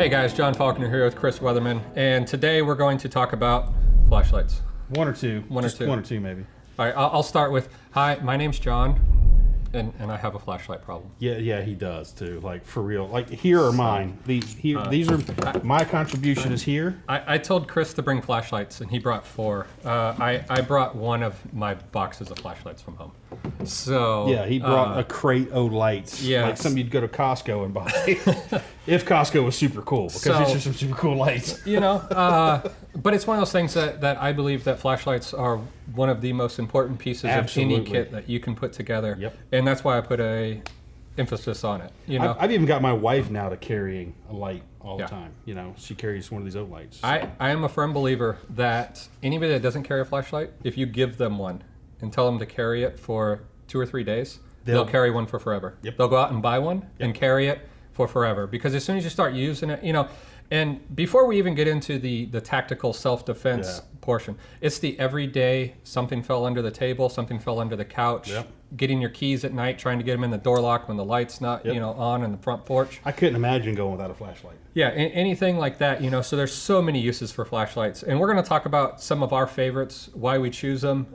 Hey guys, John Faulkner here with Chris Weatherman, and today we're going to talk about flashlights. One or two maybe. All right, I'll start with, hi, my name's John, and I have a flashlight problem. Yeah, he does too. Like for real. Like here are mine. These are my contribution is here. I told Chris to bring flashlights, and he brought 4. I brought one of my boxes of flashlights from home. So yeah, he brought a crate of lights. Yeah, like something you'd go to Costco and buy. If Costco was super cool, because these are some super cool lights. You know, but it's one of those things that I believe that flashlights are one of the most important pieces of any kit that you can put together. Yep. And that's why I put a emphasis on it. You know, I've even got my wife now to carrying a light all the time. You know, she carries one of these old lights. So. I am a firm believer that anybody that doesn't carry a flashlight, if you give them one and tell them to carry it for 2 or 3 days, they'll carry one for forever. Yep. They'll go out and buy one and carry it for forever, because as soon as you start using it, you know, and before we even get into the tactical self-defense portion, it's the everyday, something fell under the table, something fell under the couch, getting your keys at night, trying to get them in the door lock when the light's not, you know, on in the front porch. I couldn't imagine going without a flashlight. Yeah, anything like that, you know, so there's so many uses for flashlights. And we're going to talk about some of our favorites, why we choose them,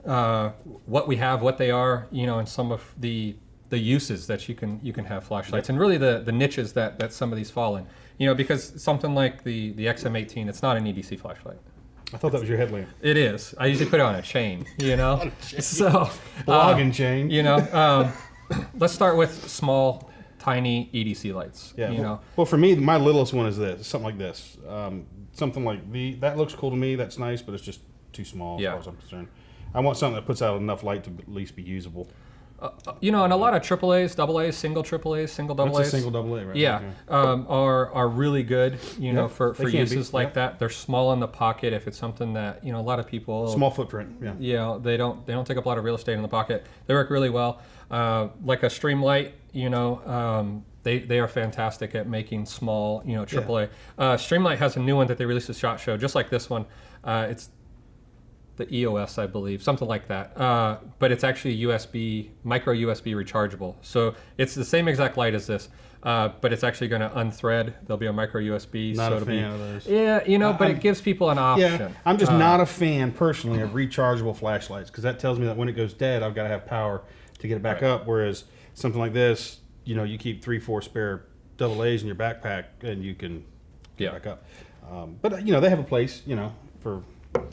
what we have, what they are, you know, and some of the uses that you can have flashlights, and really the niches that some of these fall in. You know, because something like the XM18, it's not an EDC flashlight. I thought that was your headlamp. It is. I usually put it on a chain, you know? So, blogging chain. You know, let's start with small, tiny EDC lights. Yeah. You know? Well, for me, my littlest one is this. Something like this. Something like that looks cool to me. That's nice, but it's just too small as far as I'm concerned. I want something that puts out enough light to at least be usable. You know, and a lot of AAAs, AAs, single AAAs, single AAs. That's a single AA, right? Yeah, are really good, you know, for uses like that. They're small in the pocket if it's something that, you know, a lot of people... Small footprint, yeah. Yeah, they don't take up a lot of real estate in the pocket. They work really well. Like a Streamlight, you know, they are fantastic at making small, you know, AAA. Streamlight has a new one that they released at SHOT Show, just like this one. It's the EOS, I believe, something like that. But it's actually USB, micro USB rechargeable. So it's the same exact light as this, but it's actually going to unthread. There'll be a micro USB. Not a fan of those. Yeah, you know, but it gives people an option. Yeah, I'm just not a fan personally of rechargeable flashlights, because that tells me that when it goes dead, I've got to have power to get it back up. Whereas something like this, you know, you keep 3-4 spare AAs in your backpack and you can get back up. But you know, they have a place, you know, for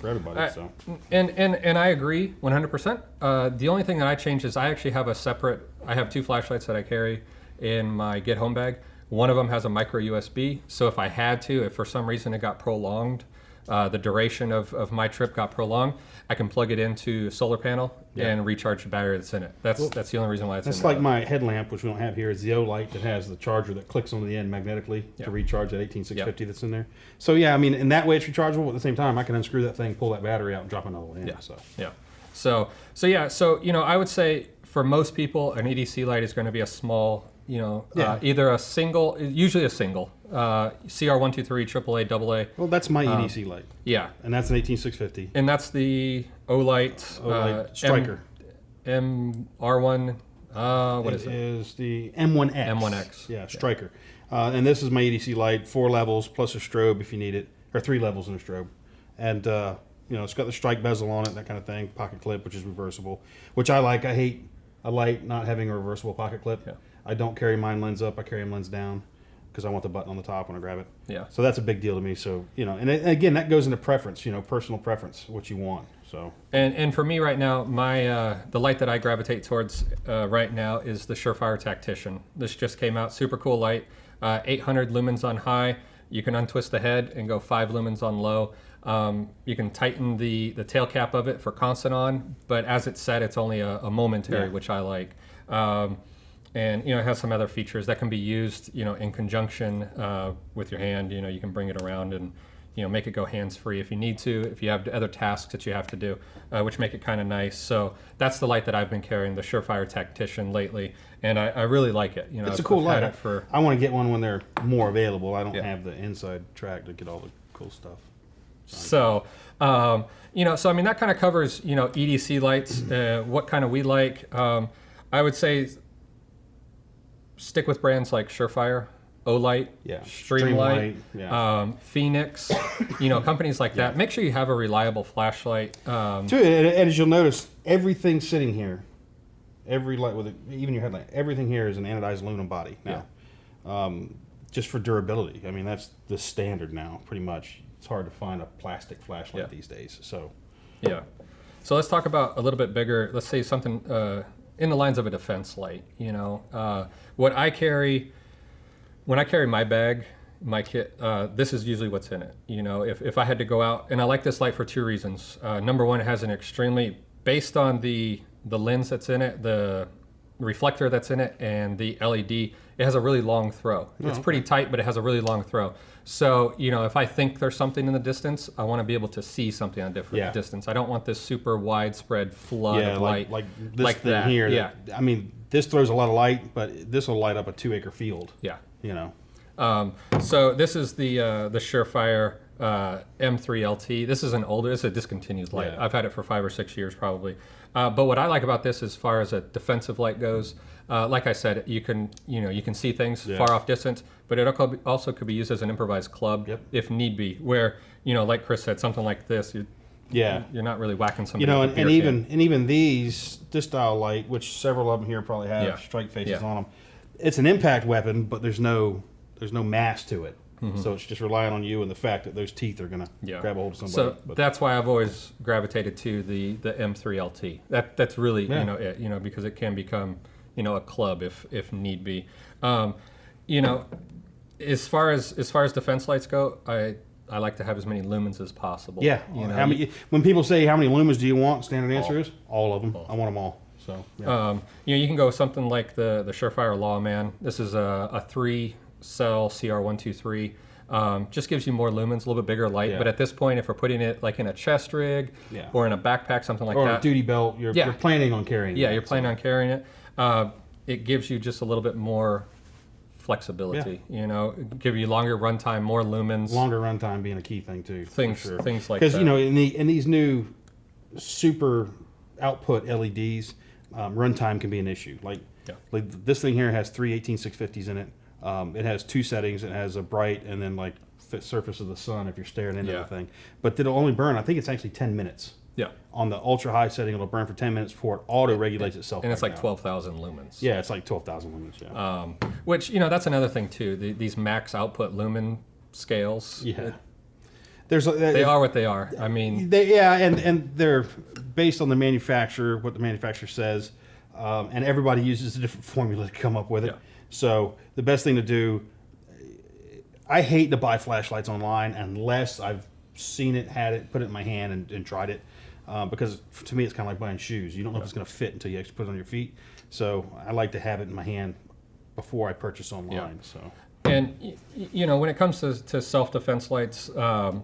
everybody. So and I agree 100%. The only thing that I changed is I actually have I have 2 flashlights that I carry in my get home bag. One of them has a micro USB, so if I had to, if for some reason it got prolonged, the duration of my trip got prolonged, I can plug it into a solar panel and recharge the battery that's in it. That's the only reason why it's in there. That's like my headlamp, which we don't have here, is the O-Light that has the charger that clicks onto the end magnetically to recharge that 18650 that's in there. So yeah, I mean, in that way it's rechargeable, but at the same time I can unscrew that thing, pull that battery out, and drop another one in. So you know, I would say for most people an EDC light is going to be a small, you know, either a single, usually a single, CR123, AAA, AA. Well, that's my EDC light. Yeah. And that's an 18650. And that's the O-Light Striker. MR1, what is it? It is the M1X. M1X. Yeah, Striker. And this is my EDC light, 4 levels plus a strobe if you need it, or 3 levels and a strobe. And, you know, it's got the strike bezel on it, that kind of thing, pocket clip, which is reversible, which I like. I hate a light not having a reversible pocket clip. Yeah. I don't carry mine lens up, I carry them lens down, because I want the button on the top when I grab it. Yeah. So that's a big deal to me. So, you know, and again, that goes into preference, you know, personal preference, what you want. So. And for me right now, my the light that I gravitate towards right now is the Surefire Tactician. This just came out, super cool light, 800 lumens on high. You can untwist the head and go 5 lumens on low. You can tighten the tail cap of it for constant on, but as it's set, it's only a momentary, which I like. And you know, it has some other features that can be used, you know, in conjunction with your hand. You know, you can bring it around and, you know, make it go hands-free if you need to, if you have other tasks that you have to do, which make it kind of nice. So that's the light that I've been carrying, the Surefire Tactician, lately, and I really like it. You know, it's a cool light. I want to get one when they're more available. I don't have the inside track to get all the cool stuff. So, you know, so I mean, that kind of covers, you know, EDC lights, what kind of we like. I would say stick with brands like Surefire. Olight, Yeah. Streamlight, Yeah. Phoenix, companies like that. Make sure you have a reliable flashlight. Too, and as you'll notice, everything sitting here, every light with it, even your headlamp, everything here is an anodized aluminum body now. Just for durability. I mean, that's the standard now, pretty much. It's hard to find a plastic flashlight these days. So, yeah. So let's talk about a little bit bigger. Let's say something in the lines of a defense light. What I carry when I carry my bag, my kit. This is usually what's in it. If I had to go out, and I like this light for two reasons. Number one, it has an extremely, based on the lens that's in it, the reflector that's in it, and the LED, it has a really long throw. It's pretty tight, but it has a really long throw. So, if I think there's something in the distance, I want to be able to see something on a different distance. I don't want this super widespread flood of light like this like thing that. here. I mean, this throws a lot of light, but this will light up a 2-acre field. Yeah. So this is the Surefire M3 Lt. This is it's a discontinued light. Yeah. I've had it for 5 or 6 years probably. But what I like about this as far as a defensive light goes, like I said, you can see things far off distance, but it also could be used as an improvised club if need be. Where like Chris said, something like this, you're not really whacking somebody. And even this style light, which several of them here probably have strike faces on them. It's an impact weapon, but there's no mass to it. So it's just relying on you and the fact that those teeth are going to grab a hold of somebody. So that's why I've always gravitated to the M3 Lt. That's really it, because it can become a club if need be. As far as defense lights go, I like to have as many lumens as possible. Yeah. When people say how many lumens do you want, standard answer is all of them. I want them all. So you can go with something like the Surefire Lawman. This is a 3-cell CR123. Just gives you more lumens, a little bit bigger light. But at this point, if we're putting it like in a chest rig or in a backpack, something like that, or a duty belt, you're planning on carrying it. Yeah, you're planning on carrying it. It gives you just a little bit more flexibility. Give you longer runtime, more lumens. Longer runtime being a key thing too. Things like that. Because in these new super output LEDs, runtime can be an issue. Like this thing here has 3 18650s in it. It has 2 settings. It has a bright and then like surface of the sun if you're staring into the thing. But it'll only burn, I think it's actually 10 minutes. Yeah. On the ultra high setting, it'll burn for 10 minutes before it auto regulates itself. And it's like 12,000 lumens. Yeah, it's like 12,000 lumens. Yeah. Which that's another thing too. These max output lumen scales. Yeah. They are what they are. I mean. And they're based on the manufacturer, what the manufacturer says, and everybody uses a different formula to come up with it. Yeah. So the best thing to do, I hate to buy flashlights online unless I've seen it, had it, put it in my hand and tried it. Because to me, it's kind of like buying shoes. You don't know if it's going to fit until you actually put it on your feet. So I like to have it in my hand before I purchase online. So. And when it comes to self-defense lights, I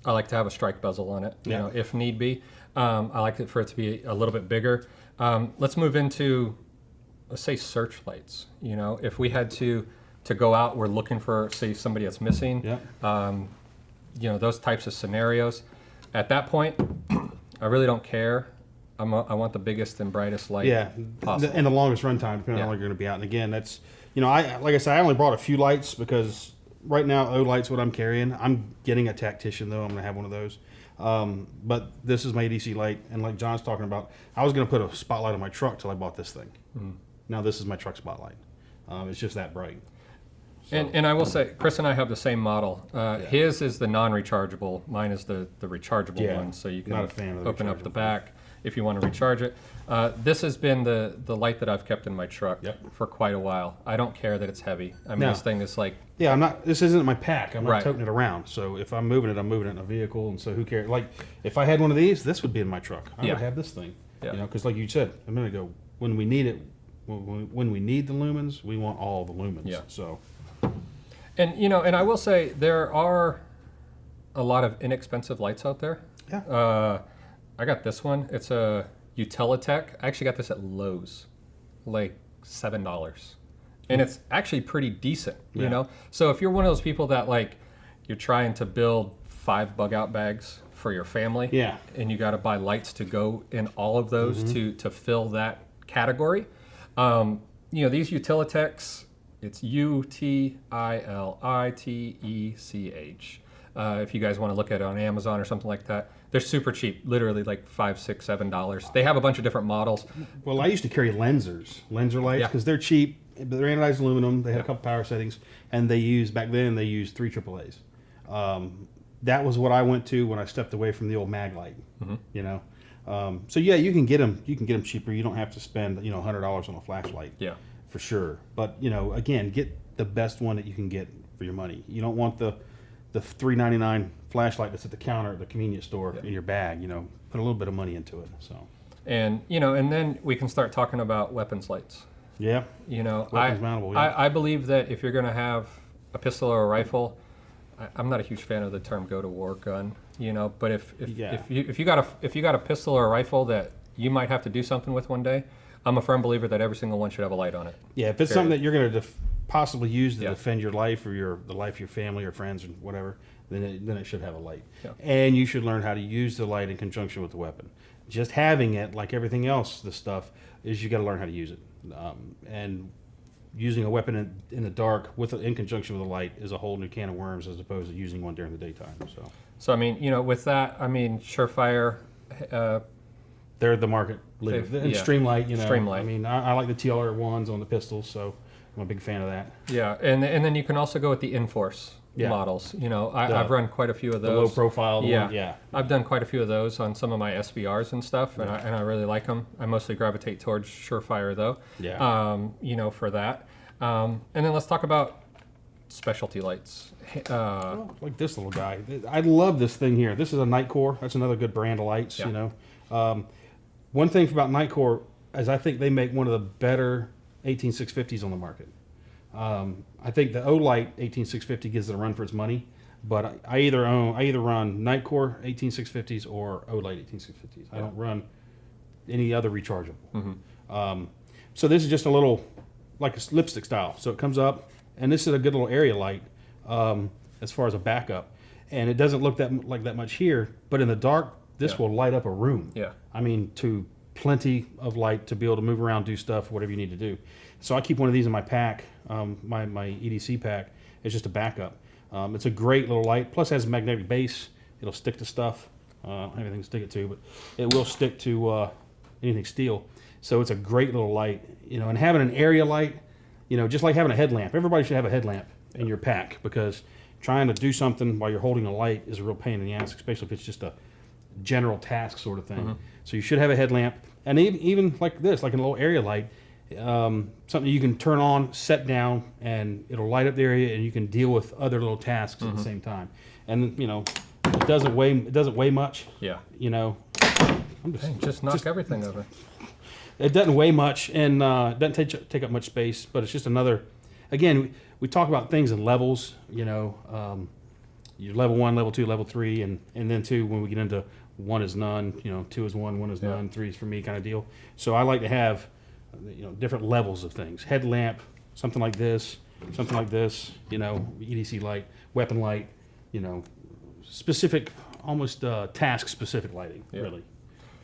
like to have a strike bezel on it. If need be. I like it for it to be a little bit bigger. Let's move into, let's say, searchlights. If we had to go out, we're looking for, say, somebody that's missing. Those types of scenarios. At that point, I really don't care. I want the biggest and brightest light possible. And the longest runtime, depending on how long you're going to be out. And again, that's, like I said, I only brought a few lights because right now, Olight's what I'm carrying. I'm getting a Tactician, though. I'm going to have one of those. But this is my EDC light. And like John's talking about, I was going to put a spotlight on my truck till I bought this thing. Now this is my truck spotlight. It's just that bright. So. And I will say, Chris and I have the same model. His is the non-rechargeable. Mine is the rechargeable one. So you can open up the back if you want to recharge it. This has been the light that I've kept in my truck for quite a while. I don't care that it's heavy. I mean, this thing is like... Yeah, I'm not. This isn't my pack. I'm not toting it around. So if I'm moving it in a vehicle. And so who cares? Like, if I had one of these, this would be in my truck. I would have this thing. Because like you said a minute ago, when we need it, when we need the lumens, we want all the lumens. Yeah. So... And and I will say there are a lot of inexpensive lights out there. Yeah. I got this one. It's a Utilitech. I actually got this at Lowe's, like $7, and it's actually pretty decent. So if you're one of those people that like you're trying to build 5 bug out bags for your family, and you got to buy lights to go in all of those to fill that category. These Utilitechs. It's Utilitech. If you guys want to look at it on Amazon or something like that, they're super cheap, literally like $5, $6, $7. They have a bunch of different models. Well, I used to carry lenser lights, Yeah. because they're cheap, but they're anodized aluminum. They had a couple power settings, and back then they used 3 AAAs. That was what I went to when I stepped away from the old mag light. You know, so yeah, you can get them. You can get them cheaper. You don't have to spend $100 on a flashlight. Yeah, for sure. But again, get the best one that you can get for your money. You don't want the $3.99 flashlight that's at the counter at the convenience store in your bag. Put a little bit of money into it. So. And and then we can start talking about weapons lights. Yeah. Weapons mountable. Yeah. I believe that if you're going to have a pistol or a rifle, I'm not a huge fan of the term "go to war" gun. But if you got a pistol or a rifle that you might have to do something with one day, I'm a firm believer that every single one should have a light on it. Yeah, if it's something that you're going to possibly use to defend your life or the life of your family or friends or whatever, then it should have a light. Yeah. And you should learn how to use the light in conjunction with the weapon. Just having it, like everything else, this stuff, is you got to learn how to use it. And using a weapon in the dark in conjunction with a light is a whole new can of worms, as opposed to using one during the daytime. So I mean, with that, I mean, Surefire. They're the market leader. And Streamlight, Streamlight. I mean, I like the TLR ones on the pistols, so I'm a big fan of that. Yeah, and then you can also go with the Enforce models. I've run quite a few of those. The low profile one. Yeah, I've done quite a few of those on some of my SBRs and stuff, and I really like them. I mostly gravitate towards Surefire though. Yeah. For that. And then let's talk about specialty lights. Like this little guy. I love this thing here. This is a Nightcore. That's another good brand of lights. Yeah. One thing about Nightcore is I think they make one of the better 18650s on the market. I think the Olight 18650 gives it a run for its money, but I either run Nightcore 18650s or Olight 18650s. I don't run any other rechargeable. So this is just a little, like a lipstick style. So it comes up, and this is a good little area light as far as a backup, and it doesn't look like that much here, but in the dark, this will light up a room. Yeah. I mean, to plenty of light to be able to move around, do stuff, whatever you need to do. So I keep one of these in my pack, my EDC pack. It's just a backup. It's a great little light. Plus, it has a magnetic base. It'll stick to stuff. Everything to stick it to, but it will stick to anything steel. So it's a great little light. And having an area light, just like having a headlamp. Everybody should have a headlamp in your pack, because trying to do something while you're holding a light is a real pain in the ass, especially if it's just a general task sort of thing. So you should have a headlamp, and even like this, like a little area light, something you can turn on, set down, and it'll light up the area, and you can deal with other little tasks at the same time. And it doesn't weigh much. Yeah. I'm just knock everything over. It doesn't weigh much, and it doesn't take up much space, but it's just another. Again, we talk about things in levels. Your level 1, level 2, level 3, and then 2 when we get into 1 is none. 2 is 1 is none, 3 is for me kind of deal. So I like to have different levels of things. Headlamp, something like this, EDC light, weapon light, specific, almost task specific lighting. Really.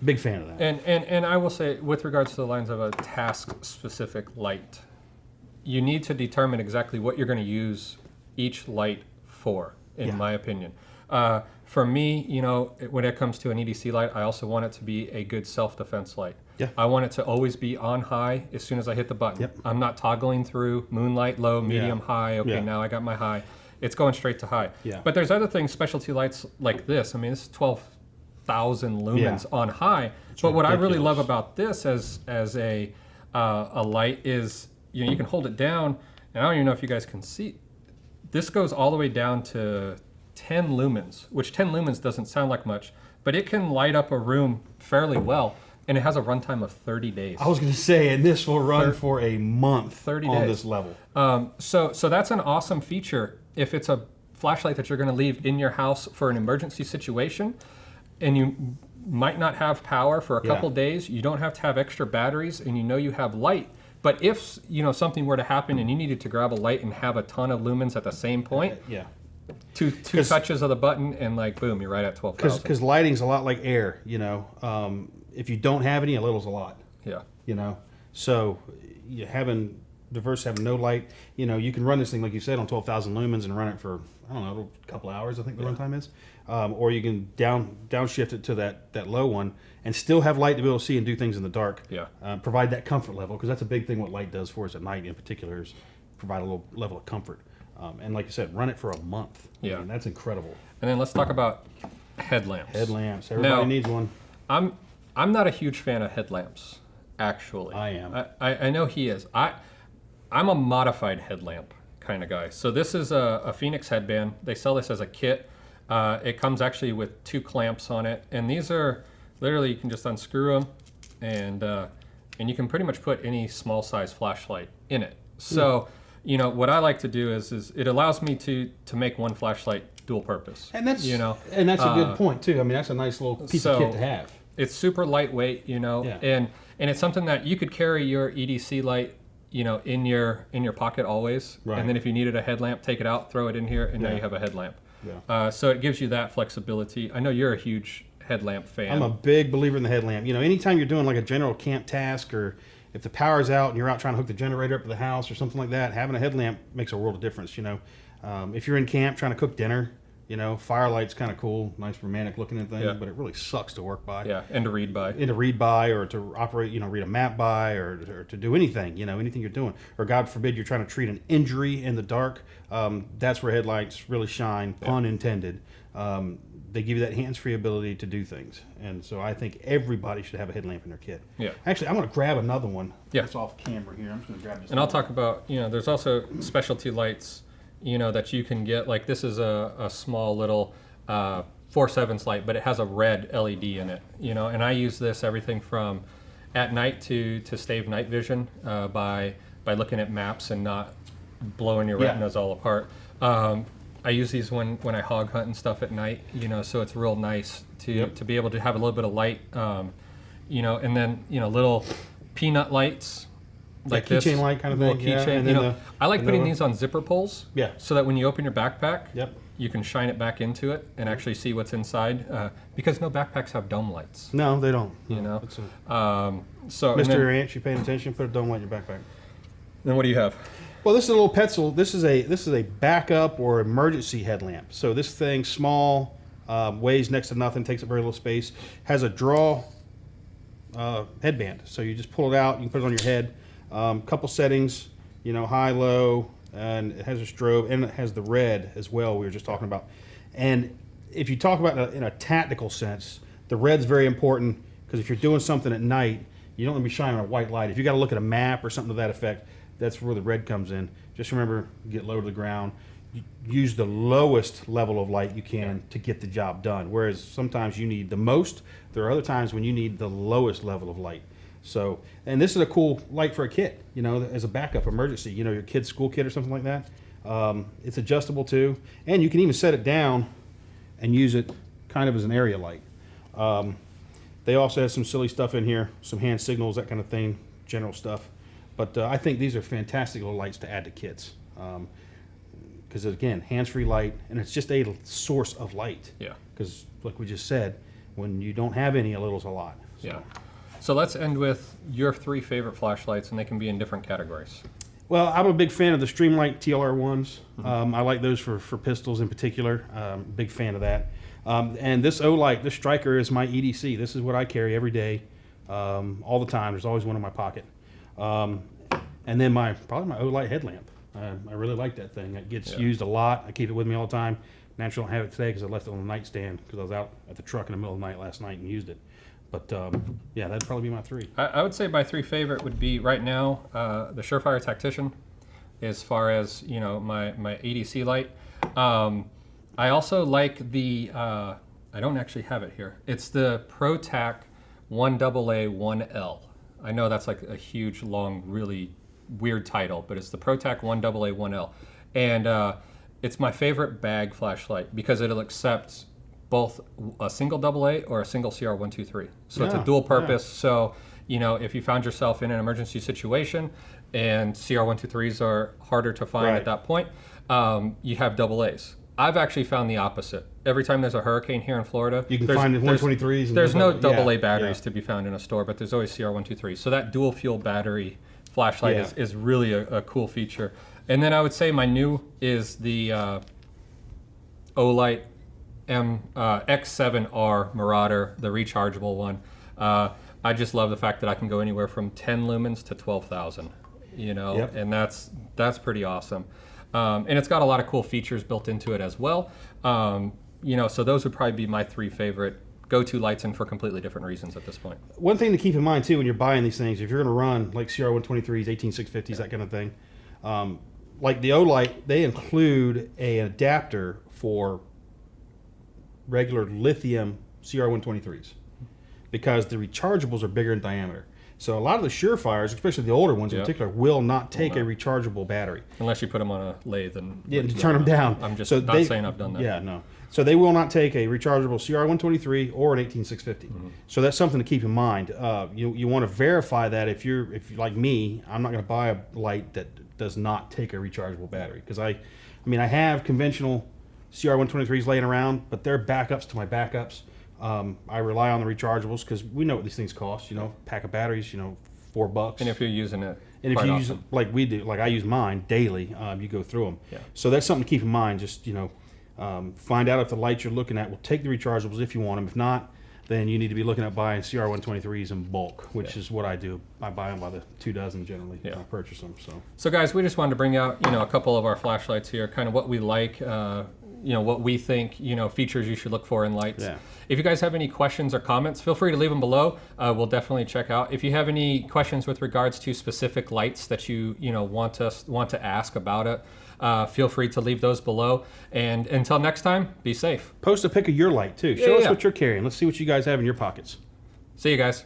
Big fan of that. And I will say, with regards to the lines of a task-specific light, you need to determine exactly what you're going to use each light for, in my opinion. For me, when it comes to an EDC light, I also want it to be a good self-defense light. Yeah. I want it to always be on high as soon as I hit the button. Yep. I'm not toggling through moonlight, low, medium, high. Okay, now I got my high. It's going straight to high. Yeah. But there's other things, specialty lights like this. I mean, this is 12,000 lumens on high. But what I really love about this as a light is, you can hold it down, and I don't even know if you guys can see. This goes all the way down to 10 lumens, which 10 lumens doesn't sound like much, but it can light up a room fairly well, and it has a runtime of 30 days. I was going to say, and this will run for a month 30 on days. This level. So that's an awesome feature. If it's a flashlight that you're going to leave in your house for an emergency situation, and you might not have power for a couple days, you don't have to have extra batteries, and you have light. But if something were to happen and you needed to grab a light and have a ton of lumens at the same point, two touches of the button and boom, you're right at 12,000. Because lighting's a lot like air, If you don't have any, a little's a lot. Yeah. So having diverse have no light. You know, you can run this thing, like you said, on 12,000 lumens and run it for, I don't know, a couple hours, I think the runtime is. Or you can downshift it to that low one and still have light to be able to see and do things in the dark. Yeah. Provide that comfort level, because that's a big thing what light does for us at night in particular, is provide a little level of comfort. And like you said, run it for a month. Yeah. I mean, that's incredible. And then let's talk about headlamps. Headlamps. Everybody needs one. I'm not a huge fan of headlamps, actually. I am. I know he is. I'm a modified headlamp kind of guy. So this is a Phoenix headband. They sell this as a kit. It comes actually with 2 clamps on it, and these are literally, you can just unscrew them, and you can pretty much put any small size flashlight in it. So you know what I like to do is it allows me to make one flashlight dual purpose. And that's a good point too. I mean, that's a nice little piece of kit to have. It's super lightweight, you know, and it's something that you could carry your EDC light, you know, in your pocket always. Right. And then if you needed a headlamp, take it out, throw it in here, and now you have a headlamp. Yeah. So it gives you that flexibility. I know you're a huge headlamp fan. I'm a big believer in the headlamp. You know, anytime you're doing like a general camp task, or if the power's out and you're out trying to hook the generator up to the house or something like that, having a headlamp makes a world of difference. You know, if you're in camp trying to cook dinner, you know, firelight's kind of cool, nice romantic looking thing, but it really sucks to work by. Yeah, and to read by. And to read by, or to operate, you know, read a map by, or to do anything, you know, anything you're doing. Or God forbid you're trying to treat an injury in the dark. That's where headlights really shine, pun intended. They give you that hands-free ability to do things. And so I think everybody should have a headlamp in their kit. Yeah. Actually, I'm going to grab another one. Yeah. It's off camera here. I'm just going to grab this. And I'll talk about, you know, there's also specialty lights, you know, that you can get. Like this is a small little 4/7 light, but it has a red LED in it, you know, and I use this everything from at night to stave night vision by looking at maps and not blowing your retinas all apart. I use these when I hog hunt and stuff at night, you know, so it's real nice to be able to have a little bit of light, you know, and then, you know, little peanut lights like this. Keychain light kind of thing. Keychain. You know, I like putting these on zipper pulls so that when you open your backpack, you can shine it back into it and actually see what's inside, because no backpacks have dome lights. No, they don't. You know? So Mr. Ranch, you paying attention? Put a dome light in your backpack. Then what do you have? Well, this is a little Petzl. This is a backup or emergency headlamp. So this thing, small, weighs next to nothing, takes up very little space, has a draw headband. So you just pull it out, you can put it on your head. Couple settings, you know, high, low, and it has a strobe, and it has the red as well we were just talking about. And if you talk about it in a tactical sense, the red's very important, because if you're doing something at night, you don't want to be shining a white light. If you got to look at a map or something to that effect, that's where the red comes in. Just remember, get low to the ground. Use the lowest level of light you can to get the job done. Whereas sometimes you need the most. There are other times when you need the lowest level of light. So, and this is a cool light for a kit, you know, as a backup emergency. You know, your kid's school kit or something like that. It's adjustable too, and you can even set it down and use it kind of as an area light. They also have some silly stuff in here, some hand signals, that kind of thing, general stuff. But I think these are fantastic little lights to add to kits. Because again, hands-free light, and it's just a source of light. Yeah. Because like we just said, when you don't have any, a little's a lot. So. Yeah. So let's end with your 3 favorite flashlights, and they can be in different categories. Well, I'm a big fan of the Streamlight TLR ones. I like those for pistols in particular. Big fan of that. And this O-Light, this Striker, is my EDC. This is what I carry every day, all the time. There's always one in my pocket. And then probably my O-Light headlamp. I really like that thing. It gets used a lot. I keep it with me all the time. Naturally, I don't have it today because I left it on the nightstand because I was out at the truck in the middle of the night last night and used it. But yeah, that'd probably be my 3. I would say my 3 favorite would be right now the Surefire Tactician, as far as, you know, my ADC light. I also like the I don't actually have it here. It's the ProTac 1AA 1L. I know that's like a huge, long, really weird title, but it's the ProTac 1AA 1L, and it's my favorite bag flashlight because it'll accept both a single AA or a single CR123. So it's a dual purpose. So, you know, if you found yourself in an emergency situation and CR123s are harder to find at that point, you have AAs. I've actually found the opposite. Every time there's a hurricane here in Florida, you can find 123s. There's no AA batteries to be found in a store, but there's always CR123s. So that dual fuel battery flashlight Yeah. is really a cool feature. And then I would say my new is the Olight X7R Marauder, the rechargeable one. I just love the fact that I can go anywhere from 10 lumens to 12,000, you know, Yep. and that's pretty awesome. And it's got a lot of cool features built into it as well. You know, so those would probably be my 3 favorite go-to lights, and for completely different reasons at this point. One thing to keep in mind too when you're buying these things, if you're going to run like CR123s, 18650s, that kind of thing, like the Olight, they include an adapter for regular lithium CR123s because the rechargeables are bigger in diameter. So a lot of the Surefires, especially the older ones in particular, will not take a rechargeable battery. Unless you put them on a lathe and to turn them down. I'm just So not saying I've done that. Yeah, no. So they will not take a rechargeable CR123 or an 18650. So that's something to keep in mind. You want to verify that if you're like me, I'm not going to buy a light that does not take a rechargeable battery, because I mean I have conventional CR123s laying around, but they're backups to my backups. I rely on the rechargeables because we know what these things cost. You know, pack of batteries, you know, $4. And if you're using it, and if quite you often. use it like we do, like I use mine daily, you go through them. Yeah. So that's something to keep in mind. Just, you know, find out if the lights you're looking at will take the rechargeables if you want them. If not, then you need to be looking at buying CR123s in bulk, which is what I do. I buy them by the 2 dozen generally when I purchase them. So guys, we just wanted to bring out, you know, a couple of our flashlights here, kind of what we like, you know, what we think, you know, features you should look for in lights. Yeah. If you guys have any questions or comments, feel free to leave them below. We'll definitely check out. If you have any questions with regards to specific lights that you know want to ask about it, feel free to leave those below. And until next time, be safe. Post a pic of your light too. Show us what you're carrying. Let's see what you guys have in your pockets. See you guys.